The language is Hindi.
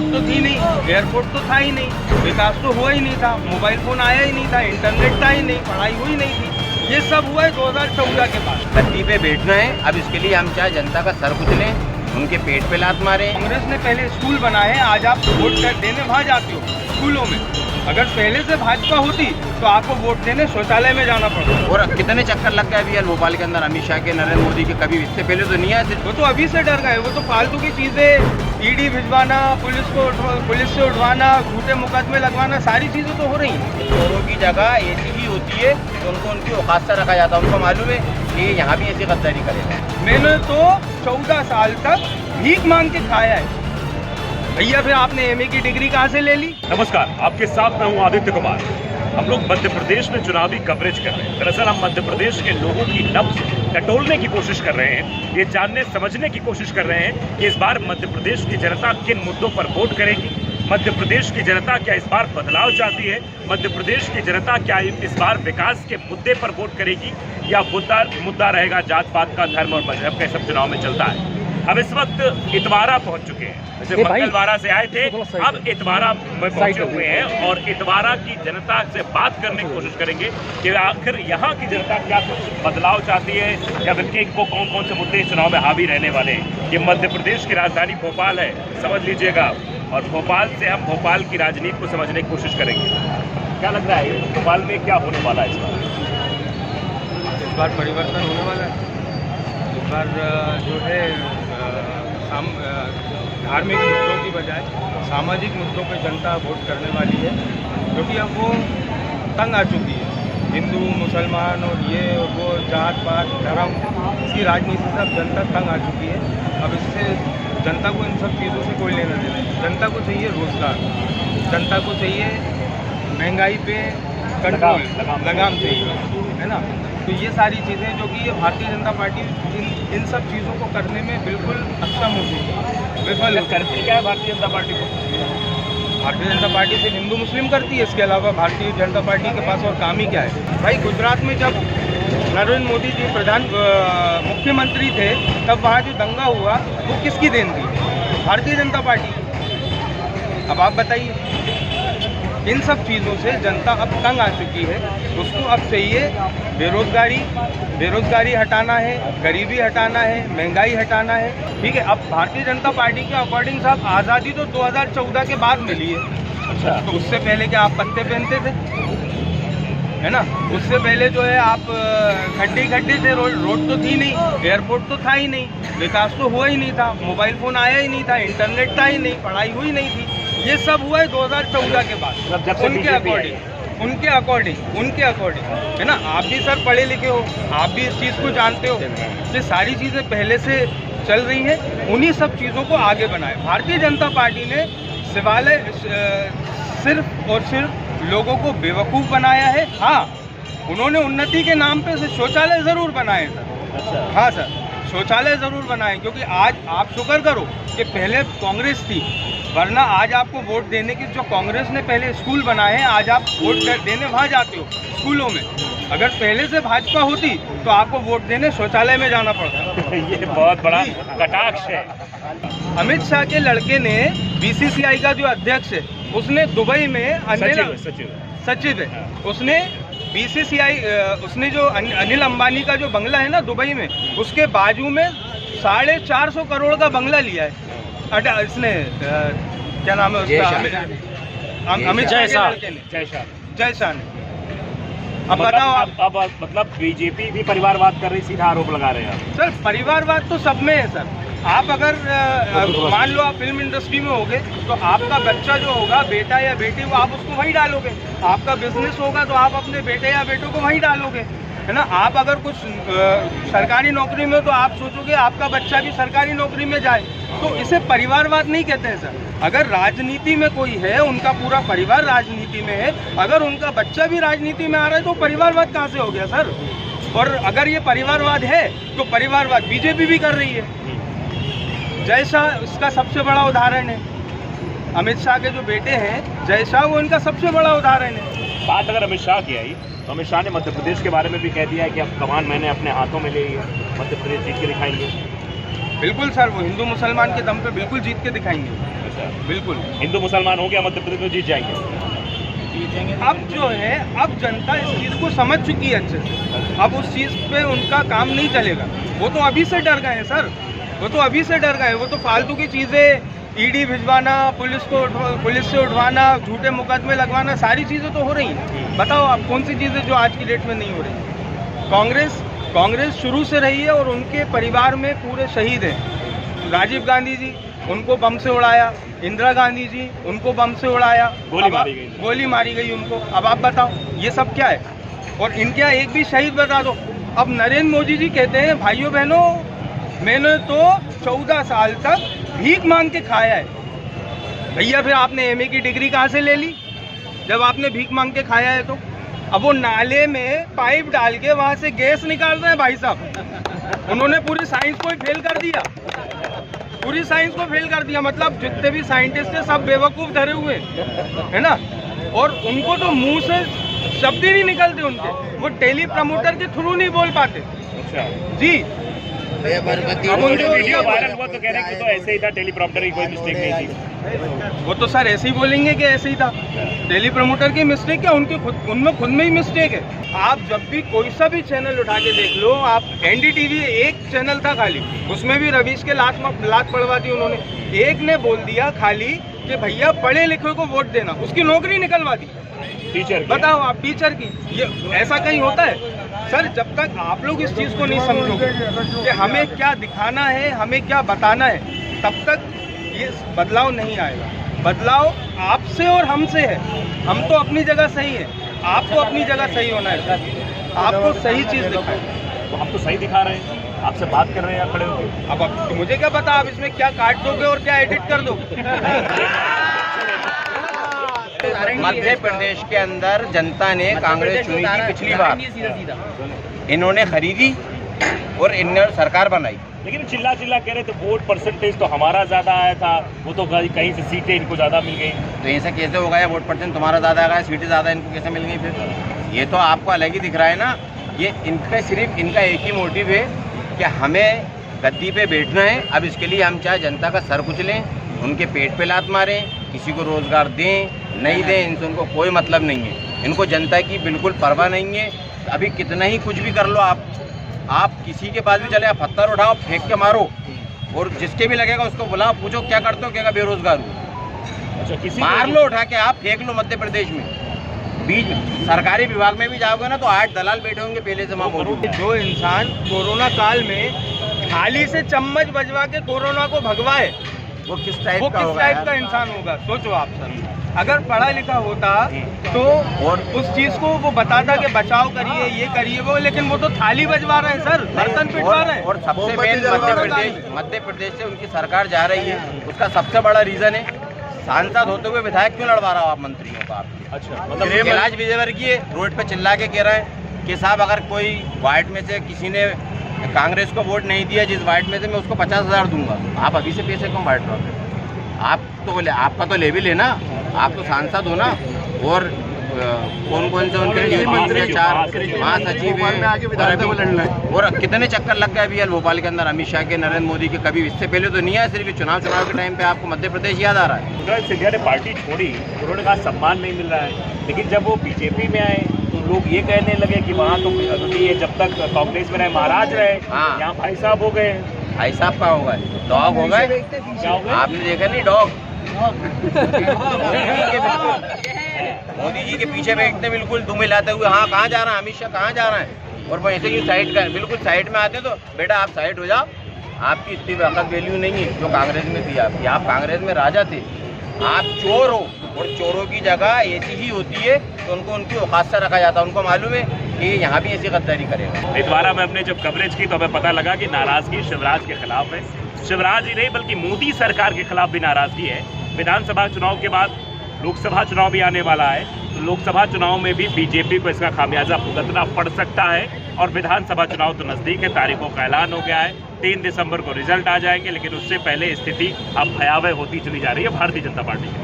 रोड तो थी नहीं, एयरपोर्ट तो था ही नहीं, विकास तो हुआ ही नहीं था, मोबाइल फ़ोन आया ही नहीं था, इंटरनेट था ही नहीं, पढ़ाई हुई नहीं थी। ये सब हुआ है 2014 के बाद। धरती पे बैठना है। अब इसके लिए हम चाहे जनता का सर कुचलें, उनके पेट पे लात मारे। कांग्रेस ने पहले स्कूल बनाए, आज आप वोट देने वहाँ जाते हो स्कूलों में। अगर पहले से भाजपा होती तो आपको वोट देने शौचालय में जाना पड़ता। और कितने चक्कर लग गए अभी यार भोपाल के अंदर अमित शाह के, नरेंद्र मोदी के, कभी इससे पहले तो नहीं आए थे। वो तो अभी से डर गए, वो तो फालतू की चीज़ें, ईडी भिजवाना, पुलिस से उठवाना, झूठे मुकदमे लगवाना, सारी चीज़ें तो हो रही हैं। चोरों की जगह ऐसी ही होती है तो उनको उनकी औकात से रखा जाता है। उनको मालूम है कि यहाँ भी ऐसी गद्दारी करेगा। मैंने तो 14 साल तक भीख मांग के खाया है। भैया फिर आपने एमए की डिग्री कहाँ से ले ली? नमस्कार, आपके साथ मैं हूं आदित्य कुमार। हम लोग मध्य प्रदेश में चुनावी कवरेज कर रहे हैं। दरअसल हम मध्य प्रदेश के लोगों की नब्ज टटोलने की कोशिश कर रहे हैं, ये जानने समझने की कोशिश कर रहे हैं कि इस बार मध्य प्रदेश की जनता किन मुद्दों पर वोट करेगी। मध्य प्रदेश की जनता क्या इस बार बदलाव चाहती है? मध्य प्रदेश की जनता क्या इस बार विकास के मुद्दे पर वोट करेगी, या मुद्दा रहेगा जात पात का, धर्म और मजहब का? सब चुनाव में चलता है। अब इस वक्त इतवारा पहुंच चुके हैं। जैसे मंगलवारा से आए थे, अब इतवारा में पहुंचे हुए हैं और इतवारा की जनता से बात करने की कोशिश करेंगे कि आखिर यहाँ की जनता क्या कुछ बदलाव चाहती है, या बल्कि को कौन कौन से मुद्दे चुनाव में हावी रहने वाले हैं। ये मध्य प्रदेश की राजधानी भोपाल है, समझ लीजिएगा। और भोपाल से हम भोपाल की राजनीति को समझने की कोशिश करेंगे। क्या लग रहा है भोपाल में क्या होने वाला है इस बार परिवर्तन होने वाला है। इस बार जो है धार्मिक मुद्दों की बजाय सामाजिक मुद्दों पर जनता वोट करने वाली है, क्योंकि अब वो तंग आ चुकी है। हिंदू मुसलमान और ये और वो जात पात धर्म, इसकी राजनीति से अब जनता तंग आ चुकी है। अब इससे जनता को इन सब चीज़ों से कोई लेना देना नहीं। जनता को चाहिए रोजगार, जनता को चाहिए महंगाई पे कंट्रोल, लगाम चाहिए, है ना। तो ये सारी चीज़ें जो कि ये भारतीय जनता पार्टी इन सब चीज़ों को करने में बिल्कुल अक्षम हो चुकी है। विफल करती क्या है भारतीय जनता पार्टी को? भारतीय जनता पार्टी सिर्फ हिंदू मुस्लिम करती है, इसके अलावा भारतीय जनता पार्टी के पास और काम ही क्या है? भाई गुजरात में जब नरेंद्र मोदी जी मुख्यमंत्री थे, तब वहाँ जो दंगा हुआ वो किसकी देन थी? भारतीय जनता पार्टी। अब आप बताइए, इन सब चीज़ों से जनता अब तंग आ चुकी है। उसको अब चाहिए बेरोजगारी हटाना है, गरीबी हटाना है, महंगाई हटाना है, ठीक है। अब भारतीय जनता पार्टी के अकॉर्डिंग साहब आज़ादी तो 2014 के बाद मिली है। अच्छा, तो उससे पहले क्या आप पत्ते पहनते थे, है ना? उससे पहले जो है आप खड्डे थे, रोड तो थी नहीं, एयरपोर्ट तो था ही नहीं, विकास तो हुआ ही नहीं था, मोबाइल फ़ोन आया ही नहीं था, इंटरनेट था ही नहीं, पढ़ाई हुई नहीं थी। ये सब हुआ है 2014 के बाद। उनके अकॉर्डिंग, है ना। आप भी सर पढ़े लिखे हो, आप भी इस चीज़ को जानते हो कि सारी चीज़ें पहले से चल रही हैं। उन्हीं सब चीज़ों को आगे बनाए भारतीय जनता पार्टी ने। सिर्फ और सिर्फ लोगों को बेवकूफ़ बनाया है। हाँ, उन्होंने उन्नति के नाम पे शौचालय ज़रूर बनाए सर। अच्छा, हाँ सर, शौचालय ज़रूर बनाए, क्योंकि आज आप शुक्र करो कि पहले कांग्रेस थी, वरना आज आपको वोट देने की जो कांग्रेस ने पहले स्कूल बनाए हैं, आज आप वोट देने वहाँ जाते हो स्कूलों में। अगर पहले से भाजपा होती तो आपको वोट देने शौचालय में जाना पड़ता। ये बहुत बड़ा कटाक्ष है। अमित शाह के लड़के ने बीसीसीआई का जो अध्यक्ष है, उसने दुबई में सचिव है, उसने बीसीसीआई, उसने जो अनिल अंबानी का जो बंगला है ना दुबई में, उसके बाजू में 450 करोड़ का बंगला लिया है। इसने क्या नाम है उसका, अमित शाह के जय शाह ने। अब बताओ अब मतलब बीजेपी भी परिवारवाद कर रही, सीधा आरोप लगा रहे हैं सर। परिवारवाद तो सब में है सर। आप अगर मान लो आप फिल्म इंडस्ट्री में होगे तो आपका बच्चा जो होगा, बेटा या बेटी, वो आप उसको वहीं डालोगे। आपका बिजनेस होगा तो आप अपने बेटे या बेटों को वहीं डालोगे, है ना। आप अगर कुछ सरकारी नौकरी में हो तो आप सोचोगे आपका बच्चा भी सरकारी नौकरी में जाए। तो इसे परिवारवाद नहीं कहते हैं सर। अगर राजनीति में कोई है, उनका पूरा परिवार राजनीति में है, अगर उनका बच्चा भी राजनीति में आ रहा है तो परिवारवाद कहाँ से हो गया सर? और अगर ये परिवारवाद है तो परिवारवाद बीजेपी भी कर रही है। जय शाह इसका सबसे बड़ा उदाहरण है। अमित शाह के जो बेटे हैं जय शाह, वो इनका सबसे बड़ा उदाहरण है। बात अगर अमित शाह की आई तो अमित शाह ने मध्य प्रदेश के बारे में भी कह दिया है कि अब कमान मैंने अपने हाथों में ले ली है, मध्य प्रदेश जीत के दिखाएंगे। बिल्कुल सर, वो हिंदू मुसलमान के दम पे बिल्कुल जीत के दिखाएंगे। अच्छा, बिल्कुल। हिंदू मुसलमान हो गया मध्य प्रदेश में, जीत जाएंगे। अब जो है, अब जनता इस चीज़ को समझ चुकी है अच्छे से, अब उस चीज़ पे उनका काम नहीं चलेगा। वो तो अभी से डर गए हैं सर, वो तो अभी से डर गए। वो तो फालतू की चीज़ें, ईडी भिजवाना, पुलिस से उठवाना, झूठे मुकदमे लगवाना, सारी चीज़ें तो हो रही हैं। बताओ आप कौन सी चीज़ें जो आज की डेट में नहीं हो रही। कांग्रेस शुरू से रही है और उनके परिवार में पूरे शहीद हैं। राजीव गांधी जी, उनको बम से उड़ाया, इंदिरा गांधी जी, उनको बम से उड़ाया, गोली मारी गई उनको। अब आप बताओ ये सब क्या है? और इनके यहाँ एक भी शहीद बता दो। अब नरेंद्र मोदी जी कहते हैं, भाइयों बहनों, मैंने तो 14 साल तक भीख मांग के खाया है। भैया फिर आपने एमए की डिग्री कहाँ से ले ली जब आपने भीख मांग के खाया है? तो अब वो नाले में पाइप डाल के वहाँ से गैस निकाल रहे हैं भाई साहब। उन्होंने पूरी साइंस को ही फेल कर दिया, पूरी साइंस को फेल कर दिया। मतलब जितने भी साइंटिस्ट हैं सब बेवकूफ़ धरे हुए है ना। और उनको तो मुंह से शब्द ही नहीं निकलते उनके, वो टेली प्रमोटर के थ्रू नहीं बोल पाते। अच्छा जी, अब उनके वीडियो वायरल हुआ तो कह रहे हैं कि तो ऐसे ही था, टेलीप्रॉम्प्टर की कोई मिस्टेक नहीं थी। वो तो सर ऐसे ही बोलेंगे कि ऐसे ही था। टेली प्रमोटर की मिस्टेक क्या, उनमें खुद में ही मिस्टेक है। आप जब भी कोई सा भी चैनल उठा के देख लो, आप एनडीटीवी एक चैनल था खाली, उसमें भी रवीश के लात पड़वा दी उन्होंने। एक ने बोल दिया खाली कि भैया पढ़े लिखे को वोट देना, उसकी नौकरी निकलवा दी। टीचर बताओ आप, टीचर की। ये ऐसा कहीं होता है सर? जब तक आप लोग इस चीज़ को नहीं समझोगे कि हमें क्या दिखाना है, हमें क्या बताना है, तब तक ये बदलाव नहीं आएगा। बदलाव आपसे और हमसे है। हम तो अपनी जगह सही है, आपको अपनी जगह सही होना है सर। आपको सही चीज़ दिखाएं। तो हम तो सही दिखा रहे हैं, आपसे बात कर रहे हैं, खड़े होकर। अब मुझे क्या पता आप इसमें क्या काट दोगे और क्या एडिट कर दोगे। मध्य प्रदेश के अंदर जनता ने कांग्रेस चुनी थी पिछली बार, इन्होंने खरीदी और इन्होंने सरकार बनाई। लेकिन चिल्ला कह रहे थे वोट परसेंटेज तो हमारा ज्यादा आया था, वो तो कहीं से सीटें इनको ज्यादा मिल गई। तो ऐसा कैसे हो गया? वोट परसेंट तुम्हारा ज्यादा आ गया, सीटें ज्यादा इनको कैसे मिल गई? फिर ये तो आपको अलग ही दिख रहा है ना। ये इनका सिर्फ इनका एक ही मोटिव है कि हमें गद्दी पे बैठना है। अब इसके लिए हम चाहे जनता का सर कुचलें, उनके पेट पे लात मारें, किसी को रोजगार दें नहीं दें, इनसे उनको कोई मतलब नहीं है। इनको जनता की बिल्कुल परवाह नहीं है। अभी कितना ही कुछ भी कर लो आप किसी के पास भी चले, आप पत्थर उठाओ, फेंक के मारो, और जिसके भी लगेगा उसको बुलाओ, पूछो क्या करते हो, क्या बेरोजगार हो। अच्छा, किसी मार लो, उठा के आप फेंक लो मध्य प्रदेश में। बीच सरकारी विभाग में भी जाओगे ना तो 8 दलाल बैठे होंगे पहले से वहाँ मौजूद। जो इंसान कोरोना काल में थाली से चम्मच बजवा के कोरोना को भगवाए, वो किस टाइप का इंसान होगा? सोचो आप सर। अगर पढ़ा लिखा होता तो और उस चीज को वो बताता कि बचाव करिए, ये करिए वो, लेकिन वो तो थाली बजवा रहे हैं सर, बर्तन पिटवा रहे हैं। और सबसे मेन मध्य प्रदेश से उनकी सरकार जा रही है, उसका सबसे बड़ा रीजन है सांसद होते हुए विधायक क्यों लड़वा रहा हो आप मंत्रियों को? आप अच्छा, मतलब कैलाश विजयवर्गीय रोड पे चिल्ला के कह रहे हैं कि साहब अगर कोई वार्ड में से किसी ने कांग्रेस को वोट नहीं दिया जिस वार्ड में से, मैं उसको 50,000 दूंगा। आप अभी से पैसे क्यों बांट रहे हो? आप तो बोले आपका तो लेवल है ना, आप तो सांसद हो ना। और कौन से उनके मंत्री 4 महासचिव हैं, और कितने चक्कर लग गए अभी भोपाल के अंदर अमित शाह के, नरेंद्र मोदी के। कभी इससे पहले तो नहीं आया, सिर्फ चुनाव के टाइम पे आपको मध्य प्रदेश याद आ रहा है। युवराज सिंधिया ने पार्टी छोड़ी, उन्होंने कहा सम्मान नहीं मिल रहा है, लेकिन जब वो बीजेपी में आए तो लोग ये कहने लगे कि वहाँ तो ये जब तक कांग्रेस में रहे महाराज रहे, यहाँ भाई साहब हो गए। भाई साहब का होगा, डॉग हो गए। क्या हो गए? आपने देखा नहीं डॉग? मोदी जी के पीछे बैठते बिल्कुल दुम हिलाते हुए, हाँ कहाँ जा रहा है अमित शाह, कहाँ जा रहा है? और वैसे ही साइड का बिल्कुल साइड में आते तो बेटा आप साइड हो जाओ, आपकी इतनी वक्त वैल्यू नहीं है जो कांग्रेस में थी आपकी। आप कांग्रेस में राजा थे, आप चोर हो, और चोरों की जगह ऐसी ही होती है तो उनको उनकी औकात से रखा जाता है। उनको मालूम है कि यहाँ भी ऐसी गद्दारी करेगा। इतवारा में हमने जब कवरेज की तो हमें पता लगा कि नाराजगी शिवराज के खिलाफ है। शिवराज ही नहीं बल्कि मोदी सरकार के खिलाफ भी नाराजगी है। विधानसभा चुनाव के बाद लोकसभा चुनाव भी आने वाला है, तो लोकसभा चुनाव में भी बीजेपी को इसका खामियाजा भुगतना पड़ सकता है। और विधानसभा चुनाव तो नज़दीक है, तारीखों का ऐलान हो गया है, 3 दिसंबर को रिजल्ट आ जाएंगे, लेकिन उससे पहले स्थिति अब भयावह होती चली जा रही है भारतीय जनता पार्टी की।